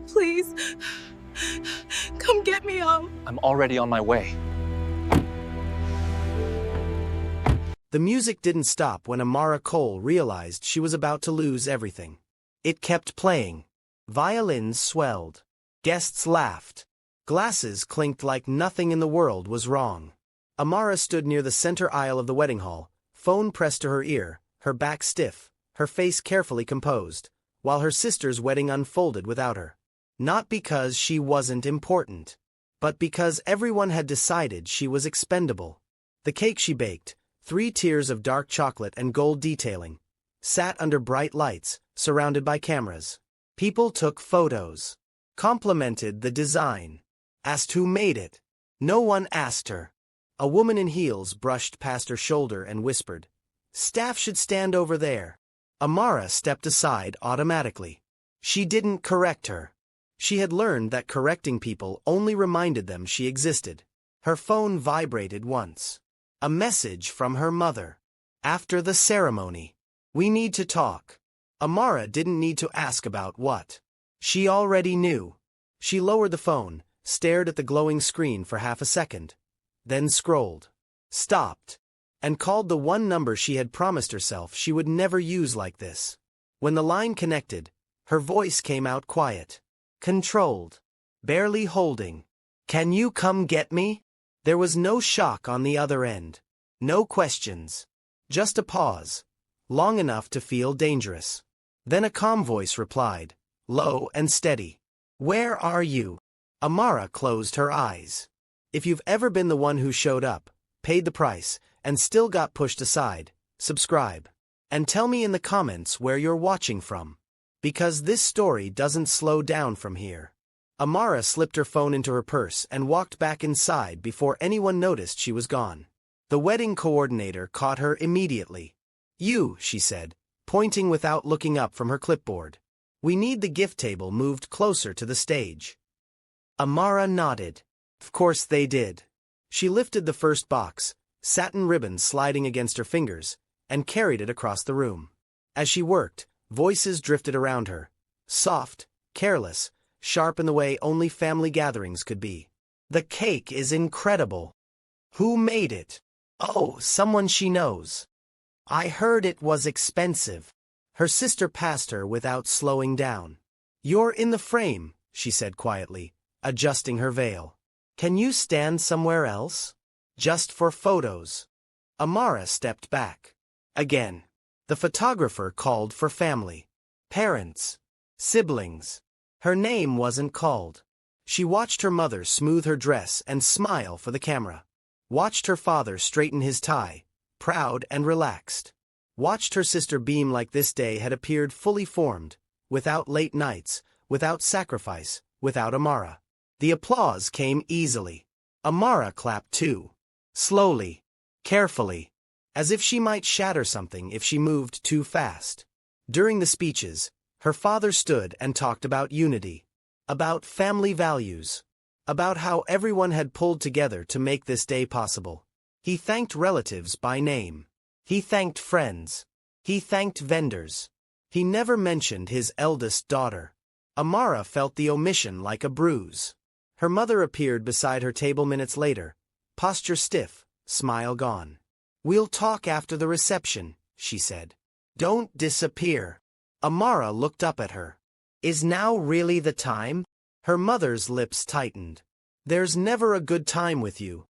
Please, come get me home. I'm already on my way. The music didn't stop when Amara Cole realized she was about to lose everything. It kept playing. Violins swelled. Guests laughed. Glasses clinked like nothing in the world was wrong. Amara stood near the center aisle of the wedding hall, phone pressed to her ear, her back stiff, her face carefully composed, while her sister's wedding unfolded without her. Not because she wasn't important, but because everyone had decided she was expendable. The cake she baked, 3 tiers of dark chocolate and gold detailing, sat under bright lights, surrounded by cameras. People took photos, complimented the design, asked who made it. No one asked her. A woman in heels brushed past her shoulder and whispered, "Staff should stand over there." Amara stepped aside automatically. She didn't correct her. She had learned that correcting people only reminded them she existed. Her phone vibrated once. A message from her mother. "After the ceremony. We need to talk." Amara didn't need to ask about what. She already knew. She lowered the phone, stared at the glowing screen for half a second, then scrolled, stopped, and called the one number she had promised herself she would never use like this. When the line connected, her voice came out quiet, controlled, barely holding. "Can you come get me?" There was no shock on the other end. No questions. Just a pause, long enough to feel dangerous. Then a calm voice replied, low and steady. "Where are you?" Amara closed her eyes. If you've ever been the one who showed up, paid the price, and still got pushed aside, subscribe. And tell me in the comments where you're watching from. Because this story doesn't slow down from here. Amara slipped her phone into her purse and walked back inside before anyone noticed she was gone. The wedding coordinator caught her immediately. "You," she said, pointing without looking up from her clipboard. "We need the gift table moved closer to the stage." Amara nodded. Of course they did. She lifted the first box, satin ribbon sliding against her fingers, and carried it across the room. As she worked, voices drifted around her. Soft, careless, sharp in the way only family gatherings could be. "The cake is incredible. Who made it? Oh, someone she knows. I heard it was expensive." Her sister passed her without slowing down. "You're in the frame," she said quietly, adjusting her veil. "Can you stand somewhere else? Just for photos." Amara stepped back. Again. The photographer called for family. Parents. Siblings. Her name wasn't called. She watched her mother smooth her dress and smile for the camera. Watched her father straighten his tie, proud and relaxed. Watched her sister beam like this day had appeared fully formed, without late nights, without sacrifice, without Amara. The applause came easily. Amara clapped too. Slowly, carefully, as if she might shatter something if she moved too fast. During the speeches, her father stood and talked about unity, about family values, about how everyone had pulled together to make this day possible. He thanked relatives by name. He thanked friends. He thanked vendors. He never mentioned his eldest daughter. Amara felt the omission like a bruise. Her mother appeared beside her table minutes later, posture stiff, smile gone. "We'll talk after the reception," she said. "Don't disappear." Amara looked up at her. "Is now really the time?" Her mother's lips tightened. "There's never a good time with you."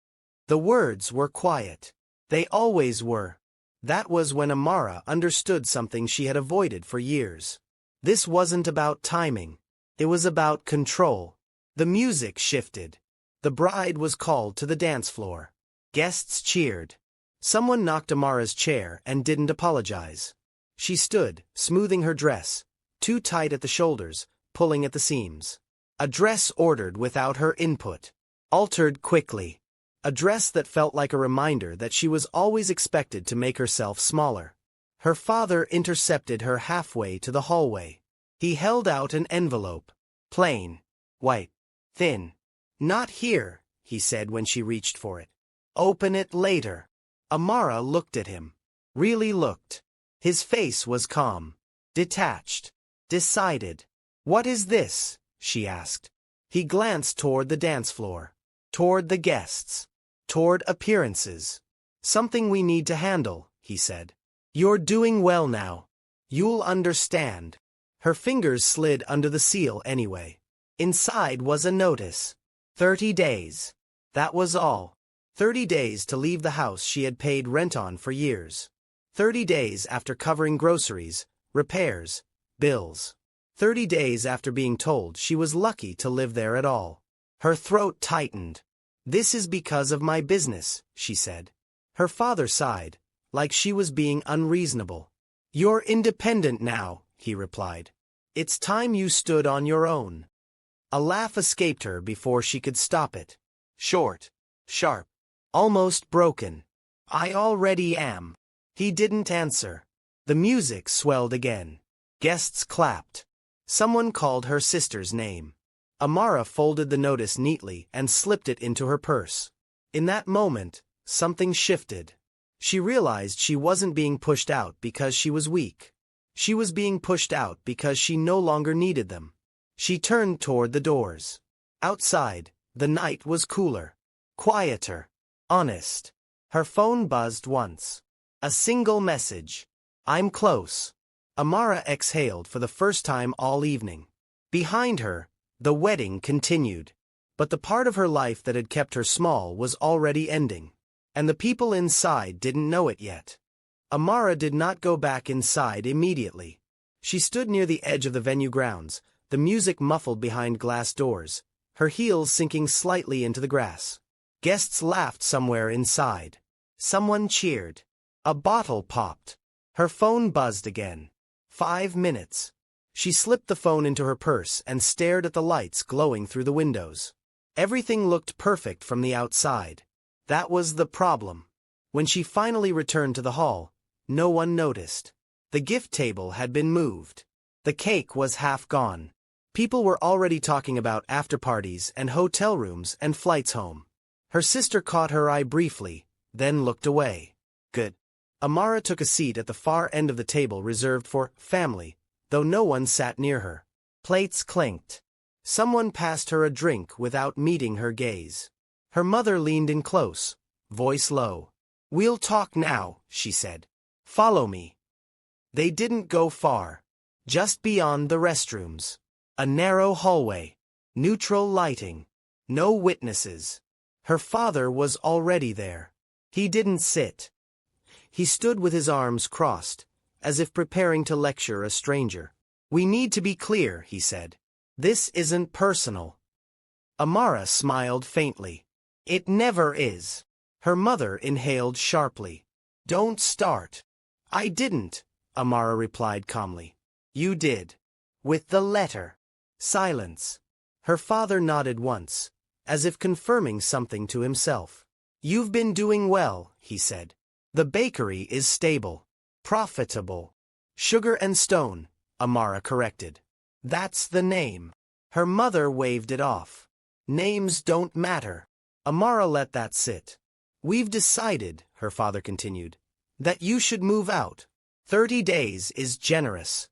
The words were quiet. They always were. That was when Amara understood something she had avoided for years. This wasn't about timing. It was about control. The music shifted. The bride was called to the dance floor. Guests cheered. Someone knocked Amara's chair and didn't apologize. She stood, smoothing her dress, too tight at the shoulders, pulling at the seams. A dress ordered without her input. Altered quickly. A dress that felt like a reminder that she was always expected to make herself smaller. Her father intercepted her halfway to the hallway. He held out an envelope. Plain. White. Thin. "Not here," he said when she reached for it. "Open it later." Amara looked at him. Really looked. His face was calm. Detached. Decided. "What is this?" she asked. He glanced toward the dance floor, toward the guests, toward appearances. Something we need to handle, he said. You're doing well now. You'll understand. Her fingers slid under the seal anyway. Inside was a notice. 30 days. That was all. 30 days to leave the house she had paid rent on for years. 30 days after covering groceries, repairs, bills. 30 days after being told she was lucky to live there at all. Her throat tightened. This is because of my business, she said. Her father sighed, like she was being unreasonable. You're independent now, he replied. It's time you stood on your own. A laugh escaped her before she could stop it. Short, sharp, almost broken. I already am. He didn't answer. The music swelled again. Guests clapped. Someone called her sister's name. Amara folded the notice neatly and slipped it into her purse. In that moment, something shifted. She realized she wasn't being pushed out because she was weak. She was being pushed out because she no longer needed them. She turned toward the doors. Outside, the night was cooler, quieter, honest. Her phone buzzed once. A single message. I'm close. Amara exhaled for the first time all evening. Behind her, the wedding continued. But the part of her life that had kept her small was already ending. And the people inside didn't know it yet. Amara did not go back inside immediately. She stood near the edge of the venue grounds, the music muffled behind glass doors, her heels sinking slightly into the grass. Guests laughed somewhere inside. Someone cheered. A bottle popped. Her phone buzzed again. 5 minutes. She slipped the phone into her purse and stared at the lights glowing through the windows. Everything looked perfect from the outside. That was the problem. When she finally returned to the hall, no one noticed. The gift table had been moved. The cake was half gone. People were already talking about after-parties and hotel rooms and flights home. Her sister caught her eye briefly, then looked away. Good. Amara took a seat at the far end of the table reserved for family, though no one sat near her. Plates clinked. Someone passed her a drink without meeting her gaze. Her mother leaned in close, voice low. We'll talk now, she said. Follow me. They didn't go far. Just beyond the restrooms. A narrow hallway. Neutral lighting. No witnesses. Her father was already there. He didn't sit. He stood with his arms crossed, as if preparing to lecture a stranger. We need to be clear, he said. This isn't personal. Amara smiled faintly. It never is. Her mother inhaled sharply. Don't start. I didn't, Amara replied calmly. You did. With the letter. Silence. Her father nodded once, as if confirming something to himself. You've been doing well, he said. The bakery is stable. Profitable. Sugar and Stone, Amara corrected. That's the name. Her mother waved it off. Names don't matter. Amara let that sit. We've decided, her father continued, that you should move out. 30 days is generous.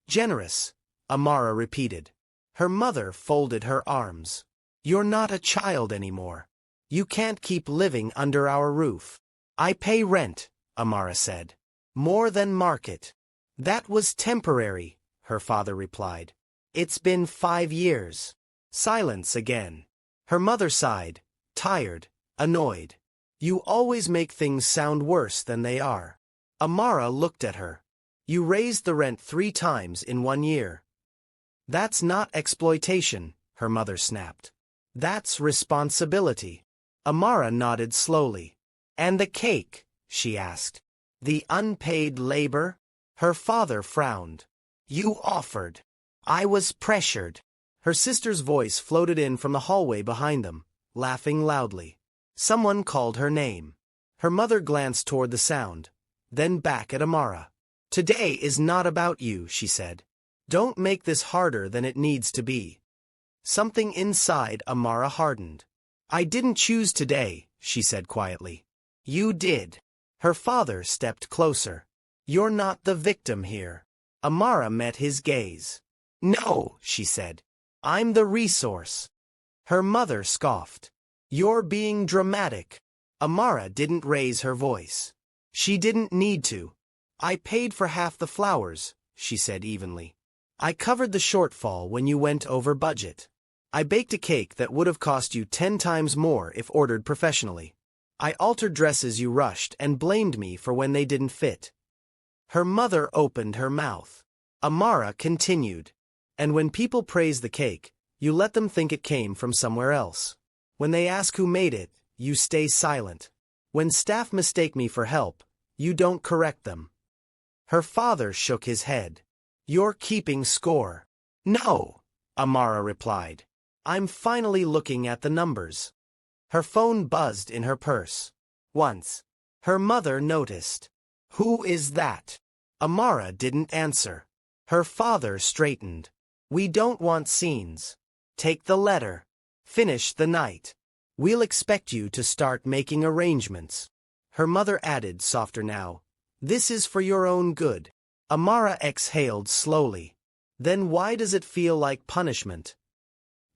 Generous, Amara repeated. Her mother folded her arms. You're not a child anymore. You can't keep living under our roof. I pay rent, Amara said. More than market. That was temporary, her father replied. It's been 5 years. Silence again. Her mother sighed, tired, annoyed. You always make things sound worse than they are. Amara looked at her. You raised the rent 3 times in 1 year. That's not exploitation, her mother snapped. That's responsibility. Amara nodded slowly. And the cake, she asked. The unpaid labor? Her father frowned. You offered. I was pressured. Her sister's voice floated in from the hallway behind them, laughing loudly. Someone called her name. Her mother glanced toward the sound, then back at Amara. Today is not about you, she said. Don't make this harder than it needs to be. Something inside Amara hardened. I didn't choose today, she said quietly. You did. Her father stepped closer. You're not the victim here. Amara met his gaze. No, she said. I'm the resource. Her mother scoffed. You're being dramatic. Amara didn't raise her voice. She didn't need to. I paid for half the flowers, she said evenly. I covered the shortfall when you went over budget. I baked a cake that would have cost you 10 times more if ordered professionally. I altered dresses you rushed and blamed me for when they didn't fit. Her mother opened her mouth. Amara continued. And when people praise the cake, you let them think it came from somewhere else. When they ask who made it, you stay silent. When staff mistake me for help, you don't correct them. Her father shook his head. You're keeping score. No, Amara replied. I'm finally looking at the numbers. Her phone buzzed in her purse. Once. Her mother noticed. Who is that? Amara didn't answer. Her father straightened. We don't want scenes. Take the letter. Finish the night. We'll expect you to start making arrangements. Her mother added, softer now. This is for your own good. Amara exhaled slowly. Then why does it feel like punishment?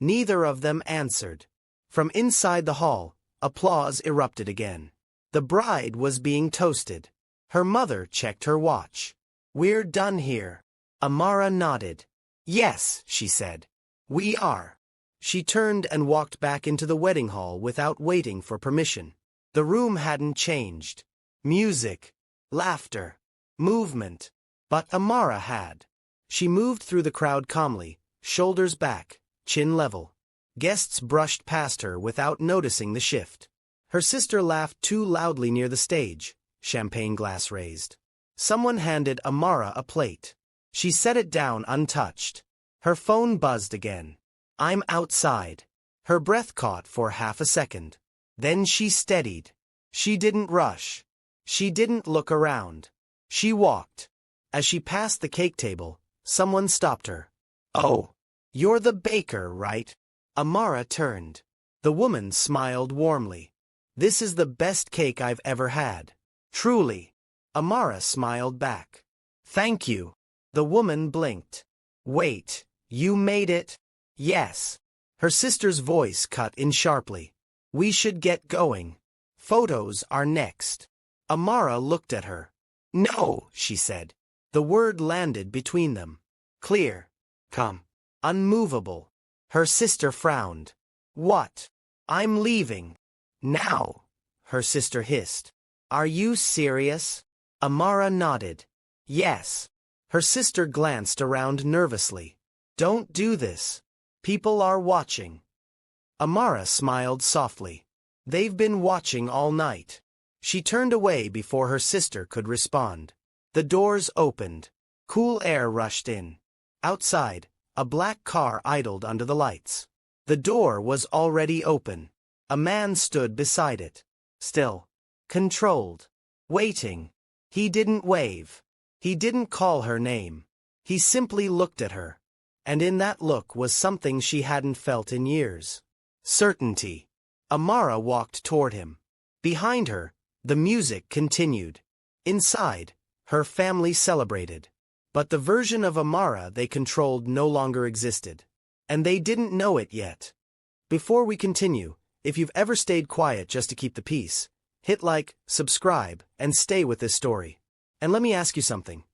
Neither of them answered. From inside the hall, applause erupted again. The bride was being toasted. Her mother checked her watch. We're done here. Amara nodded. Yes, she said. We are. She turned and walked back into the wedding hall without waiting for permission. The room hadn't changed. Music, laughter, movement. But Amara had. She moved through the crowd calmly, shoulders back, chin level. Guests brushed past her without noticing the shift. Her sister laughed too loudly near the stage, champagne glass raised. Someone handed Amara a plate. She set it down untouched. Her phone buzzed again. I'm outside. Her breath caught for half a second. Then she steadied. She didn't rush. She didn't look around. She walked. As she passed the cake table, someone stopped her. Oh, you're the baker, right? Amara turned. The woman smiled warmly. This is the best cake I've ever had. Truly. Amara smiled back. Thank you. The woman blinked. Wait, you made it? Yes. Her sister's voice cut in sharply. We should get going. Photos are next. Amara looked at her. No, she said. The word landed between them. Clear. Come. Unmovable. Her sister frowned. What? I'm leaving. Now. Her sister hissed. Are you serious? Amara nodded. Yes. Her sister glanced around nervously. Don't do this. People are watching. Amara smiled softly. They've been watching all night. She turned away before her sister could respond. The doors opened. Cool air rushed in. Outside, a black car idled under the lights. The door was already open. A man stood beside it. Still. Controlled. Waiting. He didn't wave. He didn't call her name. He simply looked at her. And in that look was something she hadn't felt in years. Certainty. Amara walked toward him. Behind her, the music continued. Inside, her family celebrated. But the version of Amara they controlled no longer existed. And they didn't know it yet. Before we continue, if you've ever stayed quiet just to keep the peace, hit like, subscribe, and stay with this story. And let me ask you something.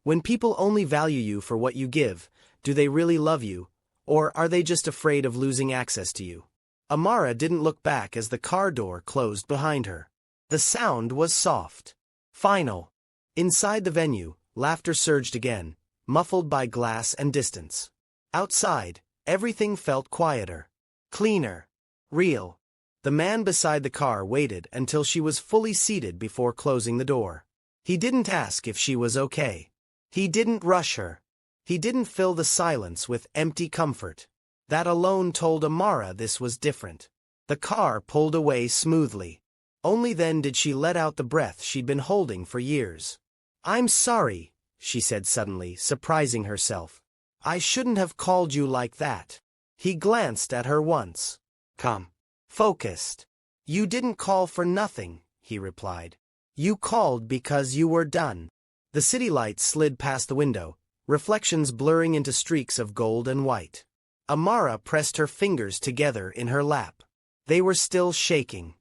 When people only value you for what you give, do they really love you, or are they just afraid of losing access to you? Amara didn't look back as the car door closed behind her. The sound was soft. Final. Inside the venue, laughter surged again, muffled by glass and distance. Outside, everything felt quieter. Cleaner. Real. The man beside the car waited until she was fully seated before closing the door. He didn't ask if she was okay. He didn't rush her. He didn't fill the silence with empty comfort. That alone told Amara this was different. The car pulled away smoothly. Only then did she let out the breath she'd been holding for years. I'm sorry, she said suddenly, surprising herself. I shouldn't have called you like that. He glanced at her once. Come. Focused. You didn't call for nothing, he replied. You called because you were done. The city lights slid past the window, reflections blurring into streaks of gold and white. Amara pressed her fingers together in her lap. They were still shaking.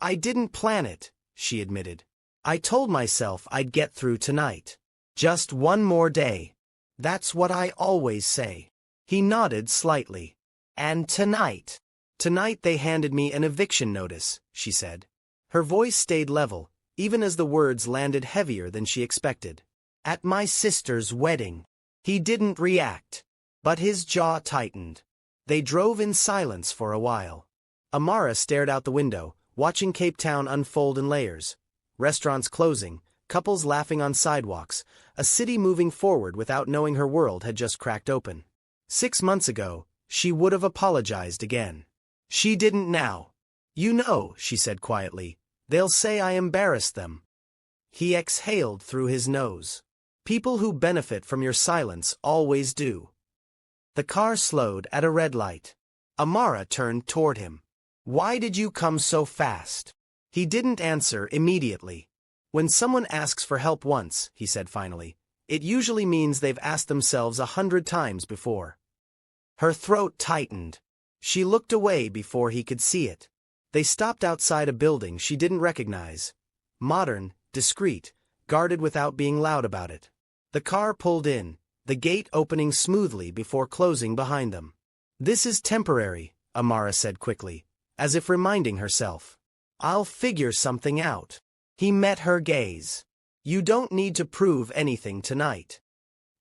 I didn't plan it, she admitted. I told myself I'd get through tonight. Just one more day. That's what I always say. He nodded slightly. And tonight. Tonight they handed me an eviction notice, she said. Her voice stayed level, even as the words landed heavier than she expected. At my sister's wedding. He didn't react, but his jaw tightened. They drove in silence for a while. Amara stared out the window, watching Cape Town unfold in layers. Restaurants closing, couples laughing on sidewalks, a city moving forward without knowing her world had just cracked open. 6 months ago, she would have apologized again. She didn't now. You know, she said quietly, they'll say I embarrassed them. He exhaled through his nose. People who benefit from your silence always do. The car slowed at a red light. Amara turned toward him. Why did you come so fast? He didn't answer immediately. When someone asks for help once, he said finally, it usually means they've asked themselves 100 times before. Her throat tightened. She looked away before he could see it. They stopped outside a building she didn't recognize. Modern, discreet, guarded without being loud about it. The car pulled in, the gate opening smoothly before closing behind them. This is temporary, Amara said quickly, as if reminding herself. I'll figure something out. He met her gaze. You don't need to prove anything tonight.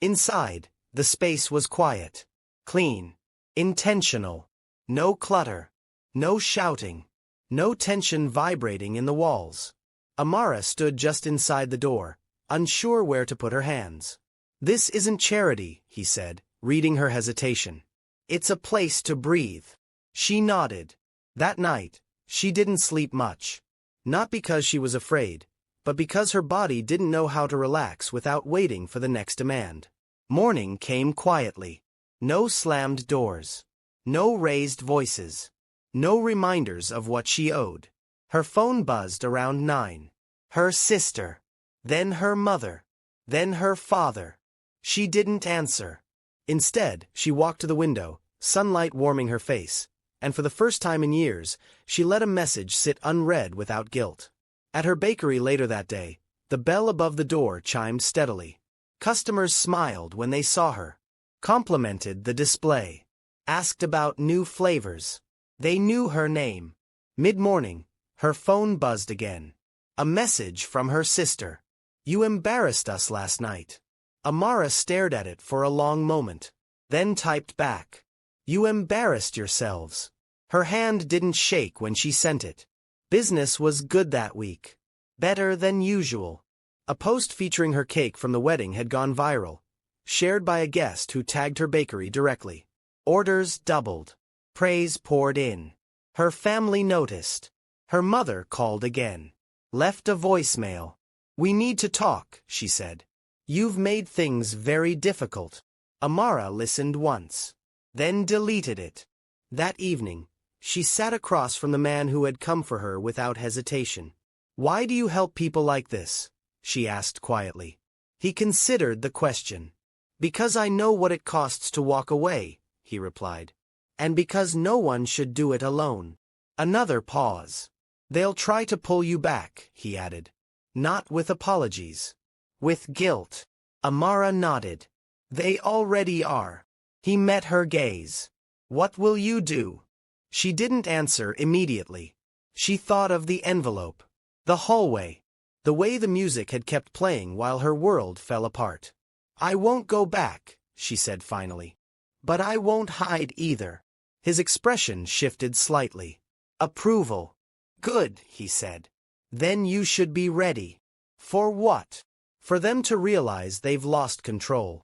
Inside, the space was quiet, clean, intentional. No clutter, no shouting, no tension vibrating in the walls. Amara stood just inside the door, unsure where to put her hands. This isn't charity, he said, reading her hesitation. It's a place to breathe. She nodded. That night, she didn't sleep much. Not because she was afraid, but because her body didn't know how to relax without waiting for the next demand. Morning came quietly. No slammed doors. No raised voices. No reminders of what she owed. Her phone buzzed around 9. Her sister. Then her mother. Then her father. She didn't answer. Instead, she walked to the window, sunlight warming her face, and for the first time in years, she let a message sit unread without guilt. At her bakery later that day, the bell above the door chimed steadily. Customers smiled when they saw her, complimented the display, asked about new flavors. They knew her name. Mid-morning, her phone buzzed again. A message from her sister. You embarrassed us last night. Amara stared at it for a long moment, then typed back. You embarrassed yourselves. Her hand didn't shake when she sent it. Business was good that week. Better than usual. A post featuring her cake from the wedding had gone viral, shared by a guest who tagged her bakery directly. Orders doubled. Praise poured in. Her family noticed. Her mother called again. Left a voicemail. We need to talk, she said. You've made things very difficult. Amara listened once, then deleted it. That evening, she sat across from the man who had come for her without hesitation. Why do you help people like this? She asked quietly. He considered the question. Because I know what it costs to walk away, he replied. And because no one should do it alone. Another pause. They'll try to pull you back, he added. Not with apologies. With guilt. Amara nodded. They already are. He met her gaze. What will you do? She didn't answer immediately. She thought of the envelope. The hallway. The way the music had kept playing while her world fell apart. I won't go back, she said finally. But I won't hide either. His expression shifted slightly. Approval. Good, he said. Then you should be ready. For what? For them to realize they've lost control.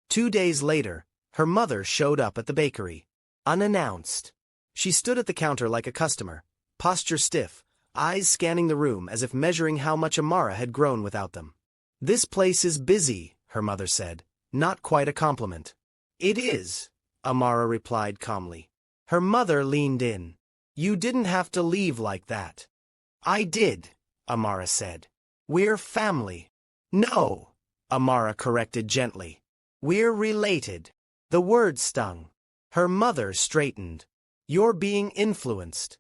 2 days later, her mother showed up at the bakery. Unannounced. She stood at the counter like a customer, posture stiff, eyes scanning the room as if measuring how much Amara had grown without them. This place is busy, her mother said, not quite a compliment. It is, Amara replied calmly. Her mother leaned in. You didn't have to leave like that. I did, Amara said. We're family. No, Amara corrected gently. We're related. The word stung. Her mother straightened. You're being influenced.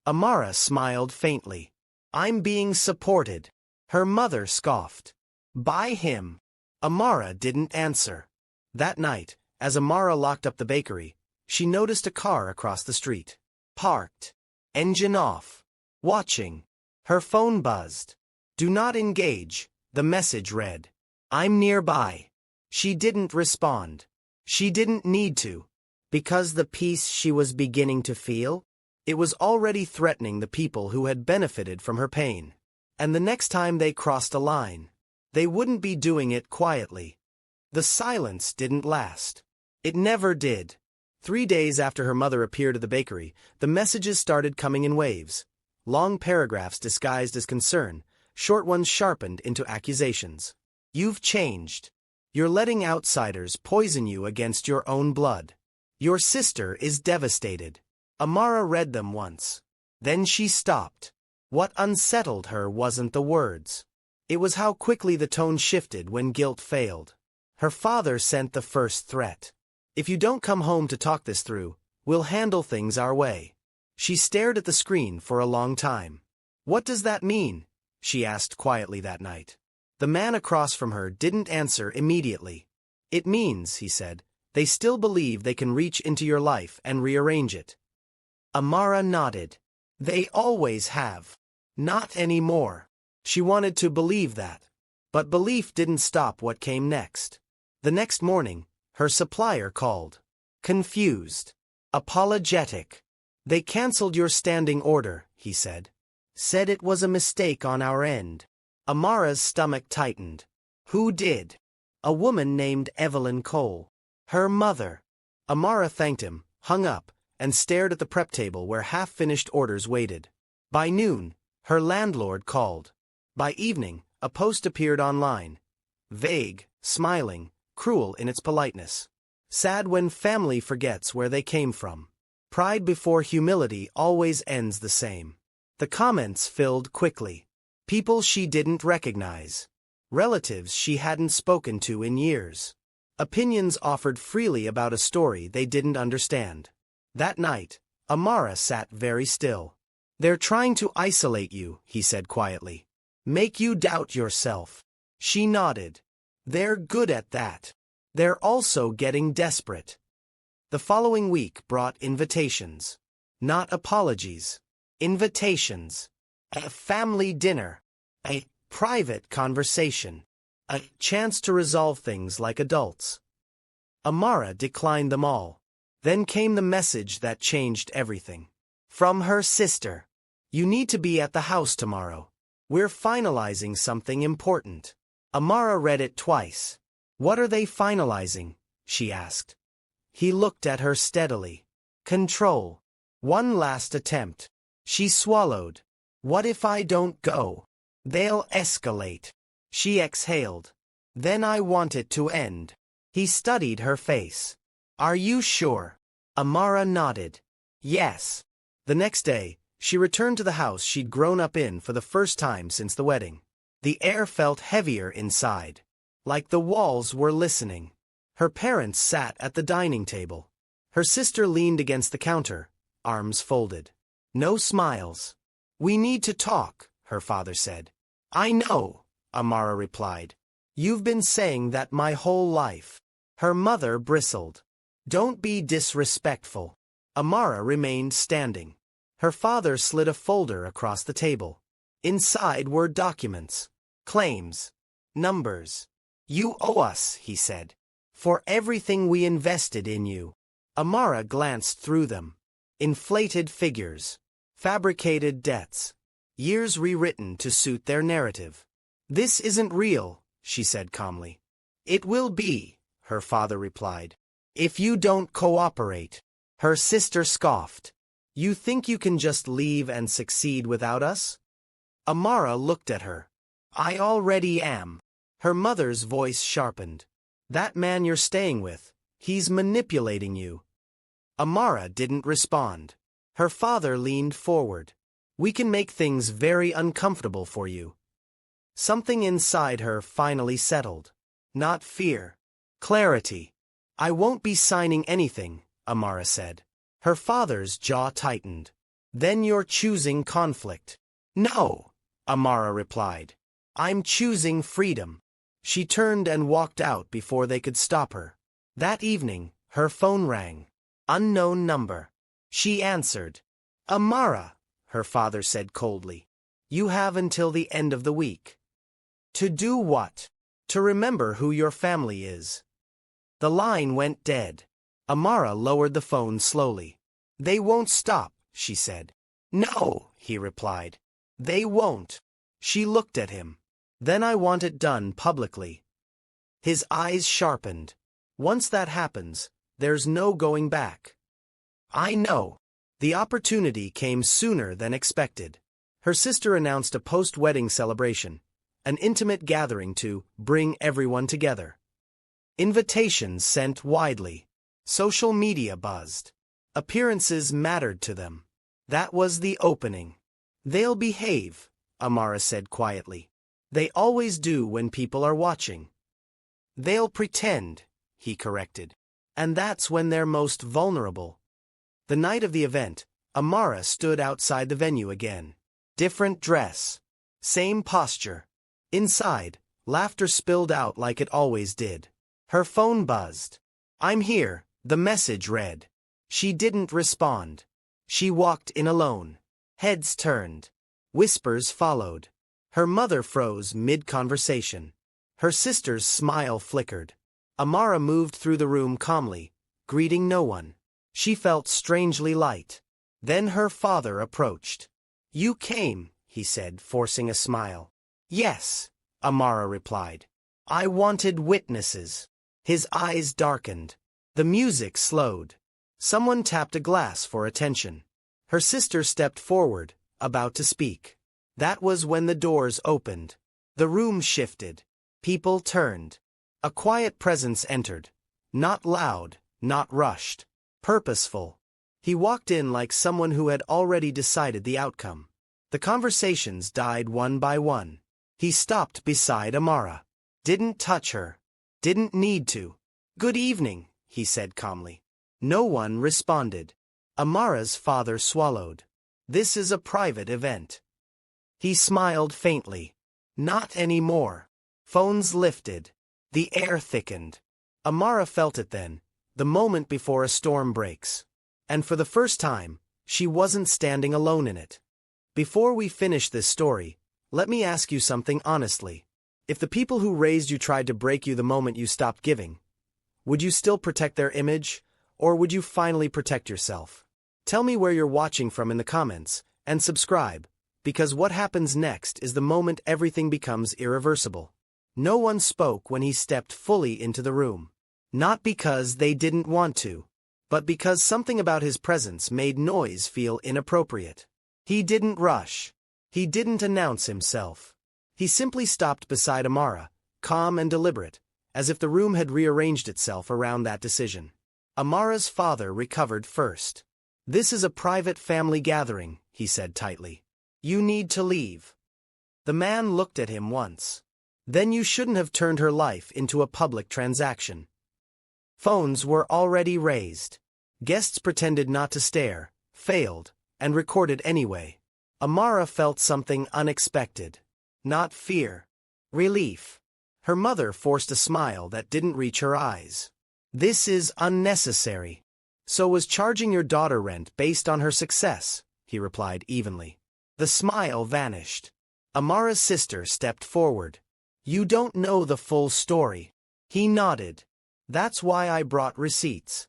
Amara smiled faintly. I'm being supported. Her mother scoffed. By him. Amara didn't answer. That night, as Amara locked up the bakery, she noticed a car across the street. Parked. Engine off. Watching. Her phone buzzed. Do not engage, the message read. I'm nearby. She didn't respond. She didn't need to. Because the peace she was beginning to feel, it was already threatening the people who had benefited from her pain. And the next time they crossed a line, they wouldn't be doing it quietly. The silence didn't last. It never did. 3 days after her mother appeared at the bakery, the messages started coming in waves. Long paragraphs disguised as concern, short ones sharpened into accusations. You've changed. You're letting outsiders poison you against your own blood. Your sister is devastated. Amara read them once. Then she stopped. What unsettled her wasn't the words. It was how quickly the tone shifted when guilt failed. Her father sent the first threat. If you don't come home to talk this through, we'll handle things our way. She stared at the screen for a long time. What does that mean? She asked quietly that night. The man across from her didn't answer immediately. It means, he said, they still believe they can reach into your life and rearrange it. Amara nodded. They always have. Not anymore. She wanted to believe that. But belief didn't stop what came next. The next morning, her supplier called. Confused. Apologetic. They canceled your standing order, he said. Said it was a mistake on our end. Amara's stomach tightened. Who did? A woman named Evelyn Cole. Her mother. Amara thanked him, hung up, and stared at the prep table where half-finished orders waited. By noon, her landlord called. By evening, a post appeared online. Vague, smiling, cruel in its politeness. Sad when family forgets where they came from. Pride before humility always ends the same. The comments filled quickly. People she didn't recognize. Relatives she hadn't spoken to in years. Opinions offered freely about a story they didn't understand. That night, Amara sat very still. They're trying to isolate you, he said quietly. Make you doubt yourself. She nodded. They're good at that. They're also getting desperate. The following week brought invitations. Not apologies. Invitations. A family dinner. A private conversation. A chance to resolve things like adults. Amara declined them all. Then came the message that changed everything. From her sister. You need to be at the house tomorrow. We're finalizing something important. Amara read it twice. What are they finalizing? She asked. He looked at her steadily. Control. One last attempt. She swallowed. What if I don't go? They'll escalate. She exhaled. Then I want it to end. He studied her face. Are you sure? Amara nodded. Yes. The next day, she returned to the house she'd grown up in for the first time since the wedding. The air felt heavier inside. Like the walls were listening. Her parents sat at the dining table. Her sister leaned against the counter, arms folded. No smiles. We need to talk, her father said. I know, Amara replied. You've been saying that my whole life. Her mother bristled. Don't be disrespectful. Amara remained standing. Her father slid a folder across the table. Inside were documents, claims, numbers. You owe us, he said, for everything we invested in you. Amara glanced through them. Inflated figures, fabricated debts, years rewritten to suit their narrative. This isn't real, she said calmly. It will be, her father replied. If you don't cooperate. Her sister scoffed. You think you can just leave and succeed without us? Amara looked at her. I already am. Her mother's voice sharpened. That man you're staying with, he's manipulating you. Amara didn't respond. Her father leaned forward. We can make things very uncomfortable for you. Something inside her finally settled. Not fear. Clarity. I won't be signing anything, Amara said. Her father's jaw tightened. Then you're choosing conflict. No, Amara replied. I'm choosing freedom. She turned and walked out before they could stop her. That evening, her phone rang. Unknown number. She answered. Amara, her father said coldly. You have until the end of the week. To do what? To remember who your family is. The line went dead. Amara lowered the phone slowly. They won't stop, she said. No, he replied. They won't. She looked at him. Then I want it done publicly. His eyes sharpened. Once that happens, there's no going back. I know. The opportunity came sooner than expected. Her sister announced a post-wedding celebration, an intimate gathering to bring everyone together. Invitations sent widely. Social media buzzed. Appearances mattered to them. That was the opening. They'll behave, Amara said quietly. They always do when people are watching. They'll pretend, he corrected. And that's when they're most vulnerable. The night of the event, Amara stood outside the venue again. Different dress. Same posture. Inside, laughter spilled out like it always did. Her phone buzzed. I'm here, the message read. She didn't respond. She walked in alone. Heads turned. Whispers followed. Her mother froze mid-conversation. Her sister's smile flickered. Amara moved through the room calmly, greeting no one. She felt strangely light. Then her father approached. You came, he said, forcing a smile. Yes, Amara replied. I wanted witnesses. His eyes darkened. The music slowed. Someone tapped a glass for attention. Her sister stepped forward, about to speak. That was when the doors opened. The room shifted. People turned. A quiet presence entered. Not loud, not rushed. Purposeful. He walked in like someone who had already decided the outcome. The conversations died one by one. He stopped beside Amara. Didn't touch her. Didn't need to. Good evening, he said calmly. No one responded. Amara's father swallowed. This is a private event. He smiled faintly. Not anymore. Phones lifted. The air thickened. Amara felt it then, the moment before a storm breaks. And for the first time, she wasn't standing alone in it. Before we finish this story, let me ask you something honestly. If the people who raised you tried to break you the moment you stopped giving, would you still protect their image, or would you finally protect yourself? Tell me where you're watching from in the comments, and subscribe, because what happens next is the moment everything becomes irreversible. No one spoke when he stepped fully into the room. Not because they didn't want to, but because something about his presence made noise feel inappropriate. He didn't rush. He didn't announce himself. He simply stopped beside Amara, calm and deliberate, as if the room had rearranged itself around that decision. Amara's father recovered first. This is a private family gathering, he said tightly. You need to leave. The man looked at him once. Then you shouldn't have turned her life into a public transaction. Phones were already raised. Guests pretended not to stare, failed, and recorded anyway. Amara felt something unexpected. Not fear. Relief. Her mother forced a smile that didn't reach her eyes. This is unnecessary. So was charging your daughter rent based on her success, he replied evenly. The smile vanished. Amara's sister stepped forward. You don't know the full story. He nodded. That's why I brought receipts.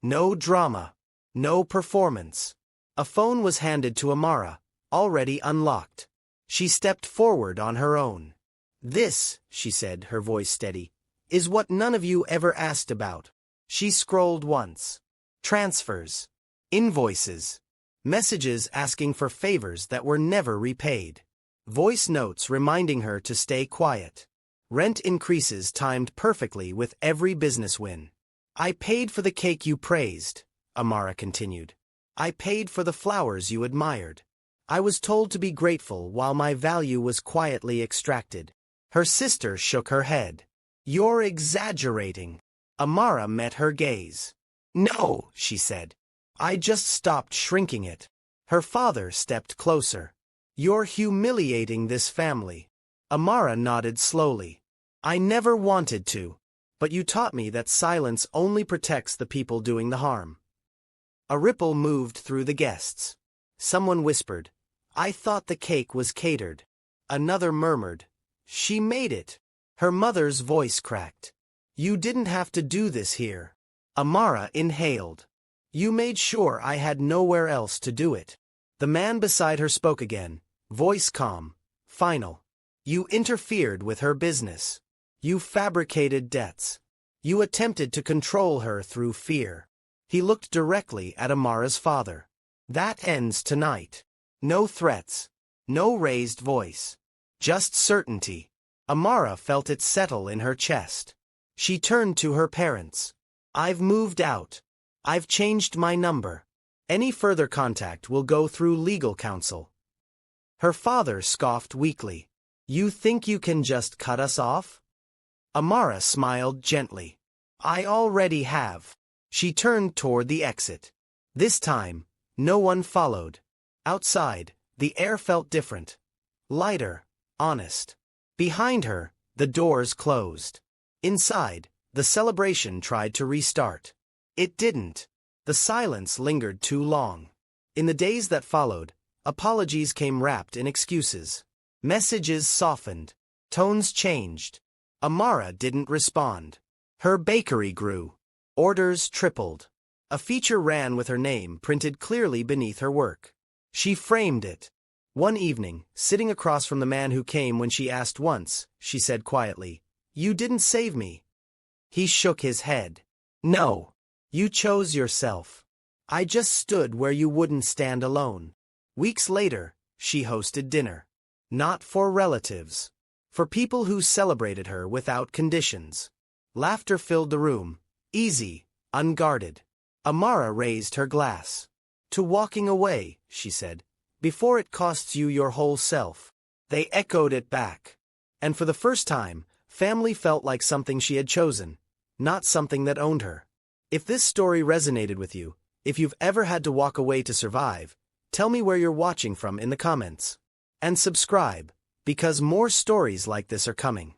No drama. No performance. A phone was handed to Amara, already unlocked. She stepped forward on her own. This, she said, her voice steady, is what none of you ever asked about. She scrolled once. Transfers. Invoices. Messages asking for favors that were never repaid. Voice notes reminding her to stay quiet. Rent increases timed perfectly with every business win. I paid for the cake you praised, Amara continued. I paid for the flowers you admired. I was told to be grateful while my value was quietly extracted. Her sister shook her head. You're exaggerating. Amara met her gaze. No, she said. I just stopped shrinking it. Her father stepped closer. You're humiliating this family. Amara nodded slowly. I never wanted to. But you taught me that silence only protects the people doing the harm. A ripple moved through the guests. Someone whispered, I thought the cake was catered. Another murmured, she made it. Her mother's voice cracked. You didn't have to do this here. Amara inhaled. You made sure I had nowhere else to do it. The man beside her spoke again, voice calm, final. You interfered with her business. You fabricated debts. You attempted to control her through fear. He looked directly at Amara's father. That ends tonight. No threats. No raised voice. Just certainty. Amara felt it settle in her chest. She turned to her parents. I've moved out. I've changed my number. Any further contact will go through legal counsel. Her father scoffed weakly. You think you can just cut us off? Amara smiled gently. I already have. She turned toward the exit. This time, no one followed. Outside, the air felt different. Lighter, honest. Behind her, the doors closed. Inside, the celebration tried to restart. It didn't. The silence lingered too long. In the days that followed, apologies came wrapped in excuses. Messages softened. Tones changed. Amara didn't respond. Her bakery grew. Orders tripled. A feature ran with her name printed clearly beneath her work. She framed it. One evening, sitting across from the man who came when she asked once, she said quietly, You didn't save me. He shook his head. No. You chose yourself. I just stood where you wouldn't stand alone. Weeks later, she hosted dinner. Not for relatives. For people who celebrated her without conditions. Laughter filled the room. Easy, unguarded. Amara raised her glass. To walking away, she said, before it costs you your whole self. They echoed it back. And for the first time, family felt like something she had chosen, not something that owned her. If this story resonated with you, if you've ever had to walk away to survive, tell me where you're watching from in the comments. And subscribe, because more stories like this are coming.